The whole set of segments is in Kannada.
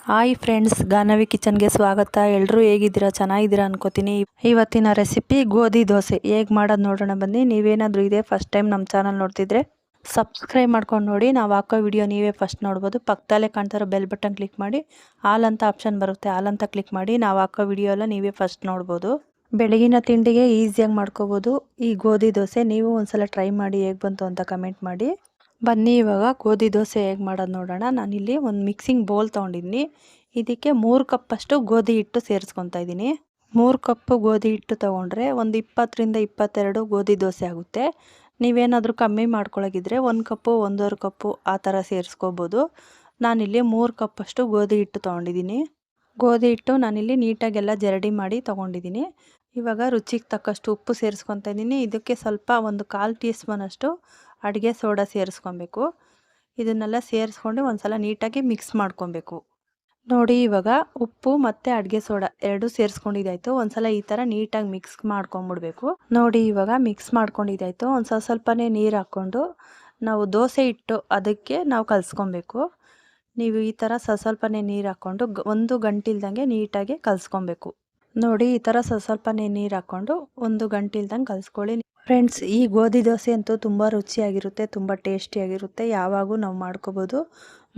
ಹಾಯ್ ಫ್ರೆಂಡ್ಸ್, ಗಾನವಿ ಕಿಚನ್ಗೆ ಸ್ವಾಗತ. ಎಲ್ಲರೂ ಹೇಗಿದ್ದೀರಾ? ಚೆನ್ನಾಗಿದ್ದೀರಾ ಅನ್ಕೋತೀನಿ. ಇವತ್ತಿನ ರೆಸಿಪಿ ಗೋಧಿ ದೋಸೆ ಹೇಗೆ ಮಾಡೋದು ನೋಡೋಣ ಬನ್ನಿ. ನೀವೇನಾದರೂ ಇದೆ ಫಸ್ಟ್ ಟೈಮ್ ನಮ್ಮ ಚಾನಲ್ ನೋಡ್ತಿದ್ರೆ ಸಬ್ಸ್ಕ್ರೈಬ್ ಮಾಡ್ಕೊಂಡು ನೋಡಿ. ನಾವು ಹಾಕೋ ವಿಡಿಯೋ ನೀವೇ ಫಸ್ಟ್ ನೋಡ್ಬೋದು. ಪಕ್ಕದಲ್ಲೇ ಕಾಣ್ತಿರೋ ಬೆಲ್ ಬಟನ್ ಕ್ಲಿಕ್ ಮಾಡಿ, ಆಲ್ ಅಂತ ಆಪ್ಷನ್ ಬರುತ್ತೆ, ಆಲ್ ಅಂತ ಕ್ಲಿಕ್ ಮಾಡಿ ನಾವು ಹಾಕೋ ವಿಡಿಯೋ ಎಲ್ಲ ನೀವೇ ಫಸ್ಟ್ ನೋಡ್ಬೋದು. ಬೆಳಗಿನ ತಿಂಡಿಗೆ ಈಸಿಯಾಗಿ ಮಾಡ್ಕೋಬೋದು ಈ ಗೋಧಿ ದೋಸೆ. ನೀವು ಒಂದ್ಸಲ ಟ್ರೈ ಮಾಡಿ, ಹೇಗೆ ಬಂತು ಅಂತ ಕಮೆಂಟ್ ಮಾಡಿ. ಬನ್ನಿ ಇವಾಗ ಗೋಧಿ ದೋಸೆ ಹೇಗೆ ಮಾಡೋದು ನೋಡೋಣ. ನಾನಿಲ್ಲಿ ಒಂದು ಮಿಕ್ಸಿಂಗ್ ಬೌಲ್ ತೊಗೊಂಡಿದ್ದೀನಿ. ಇದಕ್ಕೆ 3 ಕಪ್ಪಷ್ಟು ಗೋಧಿ ಹಿಟ್ಟು ಸೇರಿಸ್ಕೊತಾ ಇದ್ದೀನಿ. 3 ಕಪ್ಪು ಗೋಧಿ ಹಿಟ್ಟು ತೊಗೊಂಡ್ರೆ ಒಂದು 20ರಿಂದ 22 ಗೋಧಿ ದೋಸೆ ಆಗುತ್ತೆ. ನೀವೇನಾದರೂ ಕಮ್ಮಿ ಮಾಡ್ಕೊಳಗಿದ್ರೆ 1 ಕಪ್ಪು 1.5 ಕಪ್ಪು ಆ ಥರ ಸೇರಿಸ್ಕೋಬೋದು. ನಾನಿಲ್ಲಿ 3 ಕಪ್ಪಷ್ಟು ಗೋಧಿ ಹಿಟ್ಟು ತೊಗೊಂಡಿದ್ದೀನಿ. ಗೋಧಿ ಹಿಟ್ಟು ನಾನಿಲ್ಲಿ ನೀಟಾಗೆಲ್ಲ ಜರಡಿ ಮಾಡಿ ತೊಗೊಂಡಿದ್ದೀನಿ. ಇವಾಗ ರುಚಿಗೆ ತಕ್ಕಷ್ಟು ಉಪ್ಪು ಸೇರಿಸ್ಕೊತಾ ಇದ್ದೀನಿ. ಇದಕ್ಕೆ ಸ್ವಲ್ಪ ಒಂದು 1/4 ಟೀ ಸ್ಪೂನಷ್ಟು ಅಡುಗೆ ಸೋಡಾ ಸೇರಿಸ್ಕೊಬೇಕು. ಇದನ್ನೆಲ್ಲ ಸೇರಿಸ್ಕೊಂಡು ಒಂದ್ಸಲ ನೀಟಾಗಿ ಮಿಕ್ಸ್ ಮಾಡ್ಕೊಬೇಕು. ನೋಡಿ, ಇವಾಗ ಉಪ್ಪು ಮತ್ತು ಅಡುಗೆ ಸೋಡಾ ಎರಡೂ ಸೇರಿಸ್ಕೊಂಡಿದ್ದಾಯಿತು. ಒಂದ್ಸಲ ಈ ಥರ ನೀಟಾಗಿ ಮಿಕ್ಸ್ ಮಾಡ್ಕೊಂಬಿಡ್ಬೇಕು. ನೋಡಿ, ಇವಾಗ ಮಿಕ್ಸ್ ಮಾಡ್ಕೊಂಡಿದ್ದಾಯಿತು. ಒಂದು ಸ್ವಲ್ಪನೇ ನೀರು ಹಾಕ್ಕೊಂಡು ನಾವು ದೋಸೆ ಹಿಟ್ಟು ಅದಕ್ಕೆ ನಾವು ಕಲಿಸ್ಕೊಬೇಕು. ನೀವು ಈ ಥರ ಸ್ವಲ್ಪನೇ ನೀರು ಹಾಕ್ಕೊಂಡು ಒಂದು ಗಂಟಿಲ್ದಂಗೆ ನೀಟಾಗಿ ಕಲಿಸ್ಕೊಬೇಕು. ನೋಡಿ, ಈ ಥರ ಸ್ವಲ್ಪನೇ ನೀರು ಹಾಕ್ಕೊಂಡು ಒಂದು ಗಂಟಿಲ್ದಂಗೆ ಕಲಿಸ್ಕೊಳ್ಳಿ. ಫ್ರೆಂಡ್ಸ್, ಈ ಗೋಧಿ ದೋಸೆ ಅಂತೂ ತುಂಬ ರುಚಿಯಾಗಿರುತ್ತೆ, ತುಂಬ ಟೇಸ್ಟಿಯಾಗಿರುತ್ತೆ. ಯಾವಾಗೂ ನಾವು ಮಾಡ್ಕೋಬೋದು.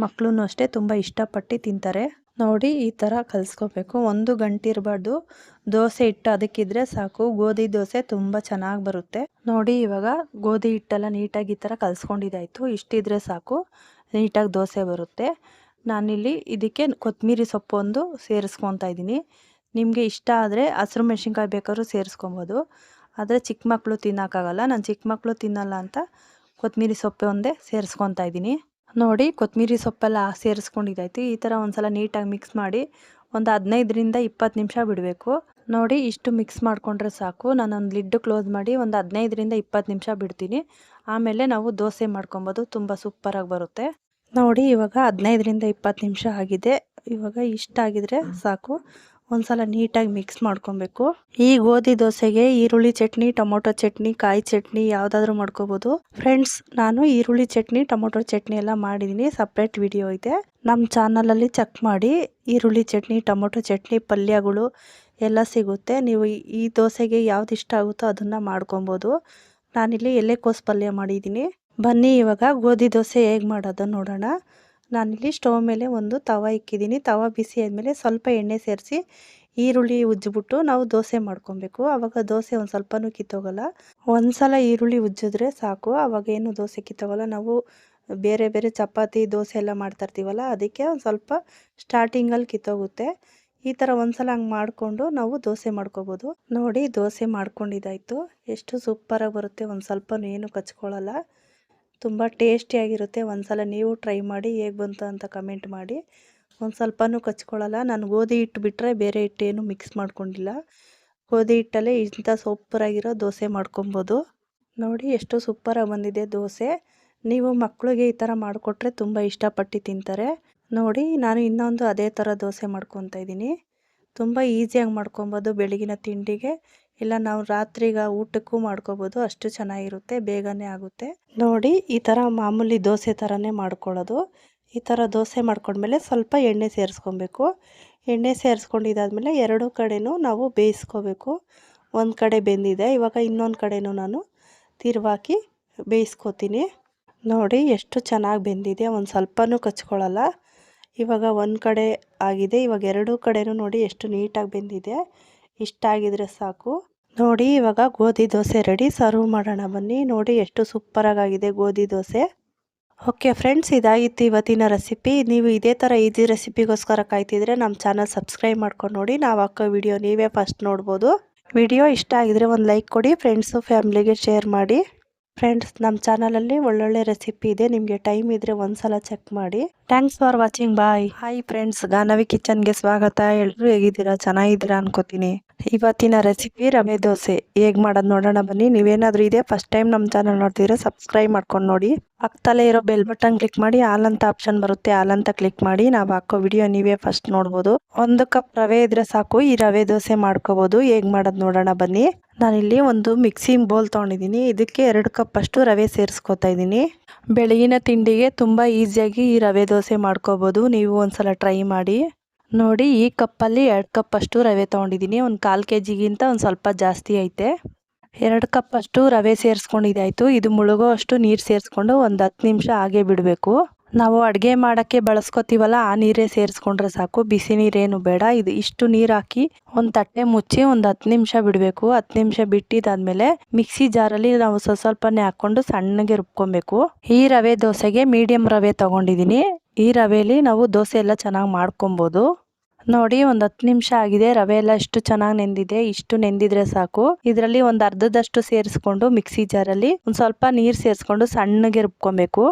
ಮಕ್ಕಳು ಅಷ್ಟೇ ತುಂಬ ಇಷ್ಟಪಟ್ಟು ತಿಂತಾರೆ. ನೋಡಿ, ಈ ಥರ ಕಲಿಸ್ಕೋಬೇಕು. ಒಂದು ಗಂಟೆ ಇರಬಾರ್ದು. ದೋಸೆ ಹಿಟ್ಟು ಅದಕ್ಕಿದ್ರೆ ಸಾಕು, ಗೋಧಿ ದೋಸೆ ತುಂಬ ಚೆನ್ನಾಗಿ ಬರುತ್ತೆ. ನೋಡಿ, ಇವಾಗ ಗೋಧಿ ಹಿಟ್ಟೆಲ್ಲ ನೀಟಾಗಿ ಈ ಥರ ಕಲಿಸ್ಕೊಂಡಿದ್ದಾಯಿತು. ಇಷ್ಟಿದ್ರೆ ಸಾಕು, ನೀಟಾಗಿ ದೋಸೆ ಬರುತ್ತೆ. ನಾನಿಲ್ಲಿ ಇದಕ್ಕೆ ಕೊತ್ತಂಬರಿ ಸೊಪ್ಪು ಒಂದು ಸೇರಿಸ್ಕೊತಾ ಇದ್ದೀನಿ. ನಿಮಗೆ ಇಷ್ಟ ಆದರೆ ಹಸಿರು ಮೆಣಸಿನ್ಕಾಯಿ ಬೇಕಾದ್ರೂ ಸೇರಿಸ್ಕೊಬೋದು. ಆದರೆ ಚಿಕ್ಕ ಮಕ್ಕಳು ತಿನ್ನೋಕ್ಕಾಗಲ್ಲ. ನಾನು ಚಿಕ್ಕ ಮಕ್ಕಳು ತಿನ್ನಲ್ಲ ಅಂತ ಕೊತ್ತಂಬರಿ ಸೊಪ್ಪು ಒಂದೇ ಸೇರಿಸ್ಕೊತಾ ಇದ್ದೀನಿ. ನೋಡಿ, ಕೊತ್ತಂಬರಿ ಸೊಪ್ಪೆಲ್ಲ ಸೇರಿಸ್ಕೊಂಡಿದ್ದಾಯ್ತು. ಈ ಥರ ಒಂದ್ಸಲ ನೀಟಾಗಿ ಮಿಕ್ಸ್ ಮಾಡಿ ಒಂದು 15ರಿಂದ 20 ನಿಮಿಷ ಬಿಡಬೇಕು. ನೋಡಿ, ಇಷ್ಟು ಮಿಕ್ಸ್ ಮಾಡಿಕೊಂಡ್ರೆ ಸಾಕು. ನಾನೊಂದು ಲಿಡ್ ಕ್ಲೋಸ್ ಮಾಡಿ ಒಂದು 15ರಿಂದ 20 ನಿಮಿಷ ಬಿಡ್ತೀನಿ. ಆಮೇಲೆ ನಾವು ದೋಸೆ ಮಾಡ್ಕೊಬೋದು. ತುಂಬ ಸೂಪರಾಗಿ ಬರುತ್ತೆ. ನೋಡಿ, ಇವಾಗ 15ರಿಂದ 20 ನಿಮಿಷ ಆಗಿದೆ. ಇವಾಗ ಇಷ್ಟಾಗಿದ್ರೆ ಸಾಕು. ಒಂದ್ಸಲ ನೀಟಾಗಿ ಮಿಕ್ಸ್ ಮಾಡ್ಕೊಬೇಕು. ಈ ಗೋಧಿ ದೋಸೆಗೆ ಈರುಳ್ಳಿ ಚಟ್ನಿ, ಟೊಮೊಟೊ ಚಟ್ನಿ, ಕಾಯಿ ಚಟ್ನಿ ಯಾವುದಾದ್ರೂ ಮಾಡ್ಕೋಬೋದು. ಫ್ರೆಂಡ್ಸ್, ನಾನು ಈರುಳ್ಳಿ ಚಟ್ನಿ, ಟೊಮೊಟೊ ಚಟ್ನಿ ಎಲ್ಲ ಮಾಡಿದ್ದೀನಿ. ಸಪ್ರೇಟ್ ವಿಡಿಯೋ ಇದೆ ನಮ್ಮ ಚಾನಲಲ್ಲಿ, ಚೆಕ್ ಮಾಡಿ. ಈರುಳ್ಳಿ ಚಟ್ನಿ, ಟೊಮೊಟೊ ಚಟ್ನಿ ಪಲ್ಯಗಳು ಎಲ್ಲ ಸಿಗುತ್ತೆ. ನೀವು ಈ ದೋಸೆಗೆ ಯಾವ್ದು ಇಷ್ಟ ಆಗುತ್ತೋ ಅದನ್ನು ಮಾಡ್ಕೊಬೋದು. ನಾನಿಲ್ಲಿ ಎಲೆಕೋಸು ಪಲ್ಯ ಮಾಡಿದ್ದೀನಿ. ಬನ್ನಿ ಇವಾಗ ಗೋಧಿ ದೋಸೆ ಹೇಗೆ ಮಾಡೋದು ನೋಡೋಣ. ನಾನಿಲ್ಲಿ ಸ್ಟವ್ ಮೇಲೆ ಒಂದು ತವ ಇಕ್ಕಿದ್ದೀನಿ. ತವ ಬಿಸಿ ಆದಮೇಲೆ ಸ್ವಲ್ಪ ಎಣ್ಣೆ ಸೇರಿಸಿ ಈರುಳ್ಳಿ ಉಜ್ಜಿಬಿಟ್ಟು ನಾವು ದೋಸೆ ಮಾಡ್ಕೊಬೇಕು. ಆವಾಗ ದೋಸೆ ಒಂದು ಸ್ವಲ್ಪನೂ ಕಿತ್ತೋಗಲ್ಲ. ಒಂದ್ಸಲ ಈರುಳ್ಳಿ ಉಜ್ಜಿದ್ರೆ ಸಾಕು, ಆವಾಗ ಏನು ದೋಸೆ ಕಿತ್ತೋಗಲ್ಲ. ನಾವು ಬೇರೆ ಬೇರೆ ಚಪಾತಿ ದೋಸೆ ಎಲ್ಲ ಮಾಡ್ತಾಯಿರ್ತೀವಲ್ಲ, ಅದಕ್ಕೆ ಒಂದು ಸ್ವಲ್ಪ ಸ್ಟಾರ್ಟಿಂಗಲ್ಲಿ ಕಿತ್ತೋಗುತ್ತೆ. ಈ ಥರ ಒಂದ್ಸಲ ಹಂಗೆ ಮಾಡಿಕೊಂಡು ನಾವು ದೋಸೆ ಮಾಡ್ಕೋಬೋದು. ನೋಡಿ, ದೋಸೆ ಮಾಡ್ಕೊಂಡಿದ್ದಾಯಿತು. ಎಷ್ಟು ಸೂಪರಾಗಿ ಬರುತ್ತೆ. ಒಂದು ಸ್ವಲ್ಪನೂ ಏನು ಕಚ್ಕೊಳ್ಳಲ್ಲ. ತುಂಬ ಟೇಸ್ಟಿಯಾಗಿರುತ್ತೆ. ಒಂದ್ಸಲ ನೀವು ಟ್ರೈ ಮಾಡಿ, ಹೇಗೆ ಬಂತು ಅಂತ ಕಮೆಂಟ್ ಮಾಡಿ. ಒಂದು ಸ್ವಲ್ಪನೂ ಕಚ್ಕೊಳ್ಳಲ್ಲ. ನಾನು ಗೋಧಿ ಹಿಟ್ಟು ಬಿಟ್ಟರೆ ಬೇರೆ ಹಿಟ್ಟೇನು ಮಿಕ್ಸ್ ಮಾಡ್ಕೊಂಡಿಲ್ಲ. ಗೋಧಿ ಹಿಟ್ಟಲ್ಲೇ ಇಂಥ ಸೂಪರಾಗಿರೋ ದೋಸೆ ಮಾಡ್ಕೊಬೋದು. ನೋಡಿ, ಎಷ್ಟು ಸೂಪರಾಗಿ ಬಂದಿದೆ ದೋಸೆ. ನೀವು ಮಕ್ಕಳಿಗೆ ಈ ಥರ ಮಾಡಿಕೊಟ್ರೆ ತುಂಬ ಇಷ್ಟಪಟ್ಟು ತಿಂತಾರೆ. ನೋಡಿ, ನಾನು ಇನ್ನೊಂದು ಅದೇ ಥರ ದೋಸೆ ಮಾಡ್ಕೊತಾ ಇದ್ದೀನಿ. ತುಂಬ ಈಸಿಯಾಗಿ ಮಾಡ್ಕೊಬೋದು. ಬೆಳಗಿನ ತಿಂಡಿಗೆ ಇಲ್ಲ ನಾವು ರಾತ್ರಿಗೆ ಊಟಕ್ಕೂ ಮಾಡ್ಕೋಬೋದು. ಅಷ್ಟು ಚೆನ್ನಾಗಿರುತ್ತೆ, ಬೇಗನೆ ಆಗುತ್ತೆ. ನೋಡಿ, ಈ ಥರ ಮಾಮೂಲಿ ದೋಸೆ ಥರನೇ ಮಾಡ್ಕೊಳ್ಳೋದು. ಈ ಥರ ದೋಸೆ ಮಾಡ್ಕೊಂಡ್ಮೇಲೆ ಸ್ವಲ್ಪ ಎಣ್ಣೆ ಸೇರಿಸ್ಕೊಬೇಕು. ಎಣ್ಣೆ ಸೇರಿಸ್ಕೊಂಡಿದ್ದಾದಮೇಲೆ ಎರಡೂ ಕಡೆನೂ ನಾವು ಬೇಯಿಸ್ಕೋಬೇಕು. ಒಂದು ಕಡೆ ಬೆಂದಿದೆ, ಇವಾಗ ಇನ್ನೊಂದು ಕಡೆನೂ ನಾನು ತಿರುವಾಕಿ ಬೇಯಿಸ್ಕೊತೀನಿ. ನೋಡಿ, ಎಷ್ಟು ಚೆನ್ನಾಗಿ ಬೆಂದಿದೆ. ಒಂದು ಸ್ವಲ್ಪನೂ ಕಚ್ಕೊಳ್ಳಲ್ಲ. ಇವಾಗ ಒಂದು ಕಡೆ ಆಗಿದೆ. ಇವಾಗ ಎರಡೂ ಕಡೆನೂ ನೋಡಿ ಎಷ್ಟು ನೀಟಾಗಿ ಬೆಂದಿದೆ. ಇಷ್ಟ ಆಗಿದ್ರೆ ಸಾಕು. ನೋಡಿ, ಇವಾಗ ಗೋಧಿ ದೋಸೆ ರೆಡಿ. ಸರ್ವ್ ಮಾಡೋಣ ಬನ್ನಿ. ನೋಡಿ, ಎಷ್ಟು ಸೂಪರಾಗಿದೆ ಗೋಧಿ ದೋಸೆ. ಓಕೆ ಫ್ರೆಂಡ್ಸ್, ಇದಾಗಿತ್ತು ಇವತ್ತಿನ ರೆಸಿಪಿ. ನೀವು ಇದೇ ಥರ ಈಸಿ ರೆಸಿಪಿಗೋಸ್ಕರ ಕಾಯ್ತಿದ್ರೆ ನಮ್ಮ ಚಾನಲ್ ಸಬ್ಸ್ಕ್ರೈಬ್ ಮಾಡ್ಕೊಂಡು ನೋಡಿ. ನಾವು ಹಾಕೋ ವಿಡಿಯೋ ನೀವೇ ಫಸ್ಟ್ ನೋಡ್ಬೋದು. ವಿಡಿಯೋ ಇಷ್ಟ ಆಗಿದ್ರೆ ಒಂದು ಲೈಕ್ ಕೊಡಿ. ಫ್ರೆಂಡ್ಸು ಫ್ಯಾಮ್ಲಿಗೆ ಶೇರ್ ಮಾಡಿ. ಫ್ರೆಂಡ್ಸ್, ನಮ್ಮ ಚಾನಲಲ್ಲಿ ಒಳ್ಳೊಳ್ಳೆ ರೆಸಿಪಿ ಇದೆ. ನಿಮಗೆ ಟೈಮ್ ಇದ್ದರೆ ಒಂದ್ಸಲ ಚೆಕ್ ಮಾಡಿ. Thanks for watching. Bye. Hi friends, Ganavi ಕಿಚನ್ಗೆ ಸ್ವಾಗತ. ಎಲ್ಲರೂ ಹೇಗಿದ್ದೀರಾ? ಚೆನ್ನಾಗಿದ್ದೀರಾ ಅನ್ಕೋತೀನಿ. ಇವತ್ತಿನ ರೆಸಿಪಿ ರವೆ ದೋಸೆ ಹೇಗೆ ಮಾಡೋದು ನೋಡೋಣ ಬನ್ನಿ. ನೀವೇನಾದರೂ ಇದೆ ಫಸ್ಟ್ ಟೈಮ್ ನಮ್ಮ ಚಾನಲ್ ನೋಡ್ತಿದ್ರೆ ಸಬ್ಸ್ಕ್ರೈಬ್ ಮಾಡ್ಕೊಂಡು ನೋಡಿ. ಪಕ್ಕದಲ್ಲೇ ಇರೋ ಬೆಲ್ ಬಟನ್ ಕ್ಲಿಕ್ ಮಾಡಿ ಆಲ್ ಅಂತ ಆಪ್ಷನ್ ಬರುತ್ತೆ, ಆಲ್ ಅಂತ ಕ್ಲಿಕ್ ಮಾಡಿ ನಾವು ಹಾಕೋ ವಿಡಿಯೋ ನೀವೇ ಫಸ್ಟ್ ನೋಡ್ಬೋದು. 1 ಕಪ್ ರವೆ ಇದ್ರೆ ಸಾಕು, ಈ ರವೆ ದೋಸೆ ಮಾಡ್ಕೋಬೋದು. ಹೇಗೆ ಮಾಡೋದು ನೋಡೋಣ ಬನ್ನಿ. ನಾನಿಲ್ಲಿ ಒಂದು ಮಿಕ್ಸಿಂಗ್ ಬೌಲ್ ತೊಗೊಂಡಿದ್ದೀನಿ. ಇದಕ್ಕೆ 2 ಕಪ್ ಅಷ್ಟು ರವೆ ಸೇರಿಸ್ಕೊತಾ ಇದ್ದೀನಿ. ಬೆಳಗಿನ ತಿಂಡಿಗೆ ತುಂಬ ಈಸಿಯಾಗಿ ಈ ರವೆ ದೋಸೆ ಮಾಡ್ಕೋಬೋದು. ನೀವು ಒಂದ್ಸಲ ಟ್ರೈ ಮಾಡಿ ನೋಡಿ. ಈ ಕಪ್ಪಲ್ಲಿ 2 ಕಪ್ ಅಷ್ಟು ರವೆ ತೊಗೊಂಡಿದ್ದೀನಿ. ಒಂದು 1/4 kg ಒಂದು ಸ್ವಲ್ಪ ಜಾಸ್ತಿ ಐತೆ. 2 ಕಪ್ ಅಷ್ಟು ರವೆ ಸೇರಿಸ್ಕೊಂಡಿದ್ದಾಯಿತು. ಇದು ಮುಳುಗೋ ಅಷ್ಟು ನೀರು ಸೇರಿಸ್ಕೊಂಡು ಒಂದು 10 ನಿಮಿಷ ಹಾಗೆ ಬಿಡಬೇಕು. ನಾವು ಅಡುಗೆ ಮಾಡೋಕ್ಕೆ ಬಳಸ್ಕೊತೀವಲ್ಲ ಆ ನೀರೇ ಸೇರಿಸ್ಕೊಂಡ್ರೆ ಸಾಕು, ಬಿಸಿ ನೀರೇನು ಬೇಡ. ಇಷ್ಟು ನೀರು ಹಾಕಿ ಒಂದು ತಟ್ಟೆ ಮುಚ್ಚಿ ಒಂದು 10 ನಿಮಿಷ ಬಿಡಬೇಕು. 10 ನಿಮಿಷ ಬಿಟ್ಟಿದ್ದಾದಮೇಲೆ ಮಿಕ್ಸಿ ಜಾರಲ್ಲಿ ನಾವು ಸ್ವಲ್ಪನೇ ಹಾಕ್ಕೊಂಡು ಸಣ್ಣಗೆ ರುಬ್ಕೊಬೇಕು. ಈ ರವೆ ದೋಸೆಗೆ ಮೀಡಿಯಮ್ ರವೆ ತೊಗೊಂಡಿದ್ದೀನಿ. ಈ ರವೆಯಲ್ಲಿ ನಾವು ದೋಸೆ ಎಲ್ಲ ಚೆನ್ನಾಗಿ ಮಾಡ್ಕೊಬೋದು. ನೋಡಿ, ಒಂದು 10 ನಿಮಿಷ ಆಗಿದೆ. ರವೆ ಎಲ್ಲ ಎಷ್ಟು ಚೆನ್ನಾಗಿ ನೆಂದಿದೆ. ಇಷ್ಟು ನೆಂದಿದ್ರೆ ಸಾಕು. ಇದರಲ್ಲಿ ಒಂದು ಅರ್ಧದಷ್ಟು ಸೇರಿಸ್ಕೊಂಡು ಮಿಕ್ಸಿ ಜಾರಲ್ಲಿ ಒಂದು ಸ್ವಲ್ಪ ನೀರು ಸೇರಿಸ್ಕೊಂಡು ಸಣ್ಣಗೆ ರುಬ್ಕೊಬೇಕು.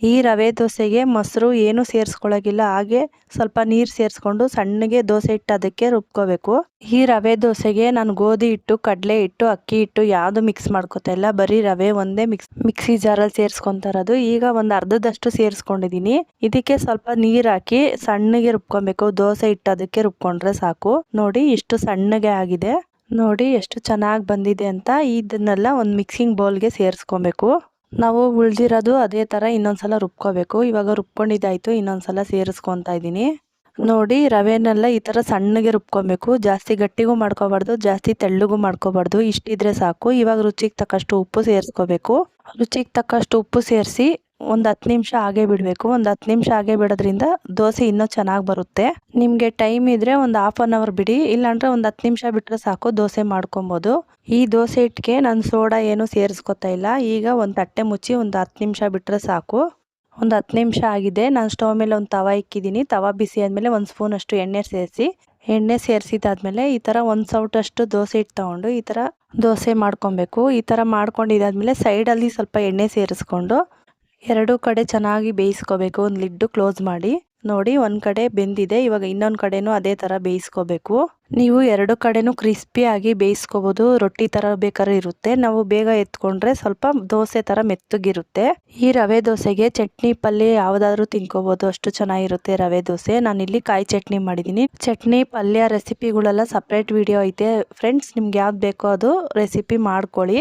ಈ ರವೆ ದೋಸೆಗೆ ಮೊಸರು ಏನು ಸೇರಿಸ್ಕೊಳ್ಳೋಗಿಲ್ಲ, ಹಾಗೆ ಸ್ವಲ್ಪ ನೀರು ಸೇರಿಸ್ಕೊಂಡು ಸಣ್ಣಗೆ ದೋಸೆ ಹಿಟ್ಟು ಅದಕ್ಕೆ ರುಬ್ಕೋಬೇಕು. ಈ ರವೆ ದೋಸೆಗೆ ನಾನು ಗೋಧಿ ಹಿಟ್ಟು, ಕಡಲೆ ಹಿಟ್ಟು, ಅಕ್ಕಿ ಹಿಟ್ಟು ಯಾವುದು ಮಿಕ್ಸ್ ಮಾಡ್ಕೊತಾ ಇಲ್ಲ, ಬರೀ ರವೆ ಒಂದೇ ಮಿಕ್ಸಿ ಜಾರಲ್ಲಿ ಸೇರಿಸ್ಕೊತಾ ಇರೋದು. ಈಗ ಒಂದು ಅರ್ಧದಷ್ಟು ಸೇರಿಸ್ಕೊಂಡಿದ್ದೀನಿ. ಇದಕ್ಕೆ ಸ್ವಲ್ಪ ನೀರು ಹಾಕಿ ಸಣ್ಣಗೆ ರುಬ್ಕೊಬೇಕು. ದೋಸೆ ಹಿಟ್ಟು ಅದಕ್ಕೆ ರುಬ್ಕೊಂಡ್ರೆ ಸಾಕು. ನೋಡಿ, ಇಷ್ಟು ಸಣ್ಣಗೆ ಆಗಿದೆ. ನೋಡಿ ಎಷ್ಟು ಚೆನ್ನಾಗಿ ಬಂದಿದೆ ಅಂತ. ಇದನ್ನೆಲ್ಲ ಒಂದು ಮಿಕ್ಸಿಂಗ್ ಬೌಲ್ಗೆ ಸೇರಿಸ್ಕೊಬೇಕು. ನಾವು ಉಳ್ದಿರೋದು ಅದೇ ಥರ ಇನ್ನೊಂದ್ಸಲ ರುಬ್ಕೋಬೇಕು. ಇವಾಗ ರುಬ್ಕೊಂಡಿದ್ದಾಯಿತು, ಇನ್ನೊಂದ್ಸಲ ಸೇರಿಸ್ಕೊತಾ ಇದ್ದೀನಿ. ನೋಡಿ, ರವೆನೆಲ್ಲ ಈ ಥರ ಸಣ್ಣಗೆ ರುಬ್ಕೊಬೇಕು. ಜಾಸ್ತಿ ಗಟ್ಟಿಗೂ ಮಾಡ್ಕೋಬಾರ್ದು, ಜಾಸ್ತಿ ತೆಳ್ಳಗೂ ಮಾಡ್ಕೋಬಾರ್ದು. ಇಷ್ಟಿದ್ರೆ ಸಾಕು. ಇವಾಗ ರುಚಿಗೆ ತಕ್ಕಷ್ಟು ಉಪ್ಪು ಸೇರಿಸ್ಕೋಬೇಕು. ರುಚಿಗೆ ತಕ್ಕಷ್ಟು ಉಪ್ಪು ಸೇರಿಸಿ ಒಂದು 10 ನಿಮಿಷ ಹಾಗೆ ಬಿಡಬೇಕು. ಒಂದು 10 ನಿಮಿಷ ಹಾಗೆ ಬಿಡೋದ್ರಿಂದ ದೋಸೆ ಇನ್ನೂ ಚೆನ್ನಾಗಿ ಬರುತ್ತೆ. ನಿಮಗೆ ಟೈಮ್ ಇದ್ದರೆ ಒಂದು 1/2 hour ಬಿಡಿ, ಇಲ್ಲಾಂದರೆ ಒಂದು 10 ನಿಮಿಷ ಬಿಟ್ಟರೆ ಸಾಕು, ದೋಸೆ ಮಾಡ್ಕೊಬೋದು. ಈ ದೋಸೆ ಹಿಟ್ಟಿಗೆ ನಾನು ಸೋಡಾ ಏನು ಸೇರಿಸ್ಕೊತಾ ಇಲ್ಲ. ಈಗ ಒಂದು ತಟ್ಟೆ ಮುಚ್ಚಿ ಒಂದು 10 ನಿಮಿಷ ಬಿಟ್ಟರೆ ಸಾಕು. ಒಂದು 10 ನಿಮಿಷ ಆಗಿದೆ. ನಾನು ಸ್ಟವ್ ಮೇಲೆ ಒಂದು ತವ ಇಕ್ಕಿದ್ದೀನಿ. ತವ ಬಿಸಿ ಆದಮೇಲೆ 1 ಸ್ಪೂನಷ್ಟು ಎಣ್ಣೆ ಸೇರಿಸಿದಾದ್ಮೇಲೆ ಈ ಥರ 1 ಸೌಟಷ್ಟು ದೋಸೆ ಹಿಟ್ಟು ತೊಗೊಂಡು ಈ ಥರ ದೋಸೆ ಮಾಡ್ಕೊಬೇಕು. ಈ ಥರ ಮಾಡ್ಕೊಂಡಿದ್ದಾದ್ಮೇಲೆ ಸೈಡಲ್ಲಿ ಸ್ವಲ್ಪ ಎಣ್ಣೆ ಸೇರಿಸ್ಕೊಂಡು 2 ಕಡೆ ಚೆನ್ನಾಗಿ ಬೇಯಿಸ್ಕೋಬೇಕು. ಒಂದು ಲಿಡ್ಡು ಕ್ಲೋಸ್ ಮಾಡಿ. ನೋಡಿ, ಒಂದು ಕಡೆ ಬೆಂದಿದೆ. ಇವಾಗ ಇನ್ನೊಂದು ಕಡೆನೂ ಅದೇ ಥರ ಬೇಯಿಸ್ಕೋಬೇಕು. ನೀವು 2 ಕಡೆನೂ ಕ್ರಿಸ್ಪಿಯಾಗಿ ಬೇಯಿಸ್ಕೋಬೋದು. ರೊಟ್ಟಿ ಥರ ಬೇಕಾದ್ರೆ ಇರುತ್ತೆ. ನಾವು ಬೇಗ ಎತ್ಕೊಂಡ್ರೆ ಸ್ವಲ್ಪ ದೋಸೆ ಥರ ಮೆತ್ತಗಿರುತ್ತೆ. ಈ ರವೆ ದೋಸೆಗೆ ಚಟ್ನಿ ಪಲ್ಯ ಯಾವುದಾದ್ರೂ ತಿನ್ಕೋಬೋದು, ಅಷ್ಟು ಚೆನ್ನಾಗಿರುತ್ತೆ ರವೆ ದೋಸೆ. ನಾನಿಲ್ಲಿ ಕಾಯಿ ಚಟ್ನಿ ಮಾಡಿದ್ದೀನಿ. ಚಟ್ನಿ ಪಲ್ಯ ರೆಸಿಪಿಗಳೆಲ್ಲ ಸಪ್ರೇಟ್ ವಿಡಿಯೋ ಐತೆ ಫ್ರೆಂಡ್ಸ್, ನಿಮ್ಗೆ ಯಾವ್ದು ಬೇಕೋ ಅದು ರೆಸಿಪಿ ಮಾಡ್ಕೊಳ್ಳಿ.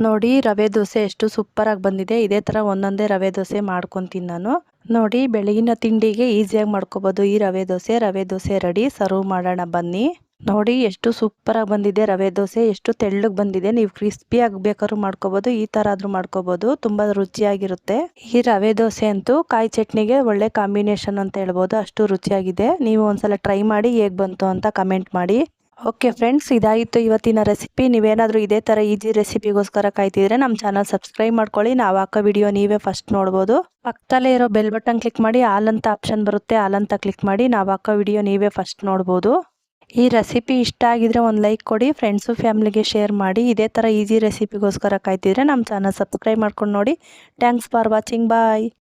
ನೋಡಿ, ರವೆ ದೋಸೆ ಎಷ್ಟು ಸೂಪರಾಗಿ ಬಂದಿದೆ. ಇದೇ ಥರ ಒಂದೊಂದೇ ರವೆ ದೋಸೆ ಮಾಡ್ಕೊತೀನಿ ನಾನು. ನೋಡಿ, ಬೆಳಗಿನ ತಿಂಡಿಗೆ ಈಸಿಯಾಗಿ ಮಾಡ್ಕೋಬೋದು ಈ ರವೆ ದೋಸೆ ರೆಡಿ. ಸರ್ವ್ ಮಾಡೋಣ ಬನ್ನಿ. ನೋಡಿ, ಎಷ್ಟು ಸೂಪರಾಗಿ ಬಂದಿದೆ ರವೆ ದೋಸೆ, ಎಷ್ಟು ತೆಳ್ಳಗೆ ಬಂದಿದೆ. ನೀವು ಕ್ರಿಸ್ಪಿಯಾಗಿ ಬೇಕಾದ್ರೂ ಮಾಡ್ಕೋಬೋದು, ಈ ಥರ ಆದರೂ ಮಾಡ್ಕೋಬೋದು. ತುಂಬ ರುಚಿಯಾಗಿರುತ್ತೆ. ಈ ರವೆ ದೋಸೆ ಅಂತೂ ಕಾಯಿ ಚಟ್ನಿಗೆ ಒಳ್ಳೆ ಕಾಂಬಿನೇಷನ್ ಅಂತ ಹೇಳ್ಬೋದು, ಅಷ್ಟು ರುಚಿಯಾಗಿದೆ. ನೀವು ಒಂದ್ಸಲ ಟ್ರೈ ಮಾಡಿ ಹೇಗೆ ಬಂತು ಅಂತ ಕಮೆಂಟ್ ಮಾಡಿ. ಓಕೆ ಫ್ರೆಂಡ್ಸ್, ಇದಾಗಿತ್ತು ಇವತ್ತಿನ ರೆಸಿಪಿ. ನೀವೇನಾದರೂ ಇದೇ ಥರ ಈಜಿ ರೆಸಿಪಿಗೋಸ್ಕರ ಕಾಯ್ತಿದ್ರೆ ನಮ್ಮ ಚಾನಲ್ ಸಬ್ಸ್ಕ್ರೈಬ್ ಮಾಡ್ಕೊಳ್ಳಿ. ನಾವು ಹಾಕೋ ವಿಡಿಯೋ ನೀವೇ ಫಸ್ಟ್ ನೋಡ್ಬೋದು. ಪಕ್ಕದಲ್ಲೇ ಇರೋ ಬೆಲ್ ಬಟನ್ ಕ್ಲಿಕ್ ಮಾಡಿ ಆಲ್ ಅಂತ ಆಪ್ಷನ್ ಬರುತ್ತೆ, ಆಲ್ ಅಂತ ಕ್ಲಿಕ್ ಮಾಡಿ ನಾವು ಹಾಕೋ ವಿಡಿಯೋ ನೀವೇ ಫಸ್ಟ್ ನೋಡ್ಬೋದು. ಈ ರೆಸಿಪಿ ಇಷ್ಟ ಆಗಿದ್ರೆ ಒಂದು ಲೈಕ್ ಕೊಡಿ, ಫ್ರೆಂಡ್ಸು ಫ್ಯಾಮಿಲಿಗೆ ಶೇರ್ ಮಾಡಿ. ಇದೇ ಥರ ಈಜಿ ರೆಸಿಪಿಗೋಸ್ಕರ ಕಾಯ್ತಿದ್ರೆ ನಮ್ಮ ಚಾನಲ್ ಸಬ್ಸ್ಕ್ರೈಬ್ ಮಾಡ್ಕೊಂಡು ನೋಡಿ. Thanks for watching, bye.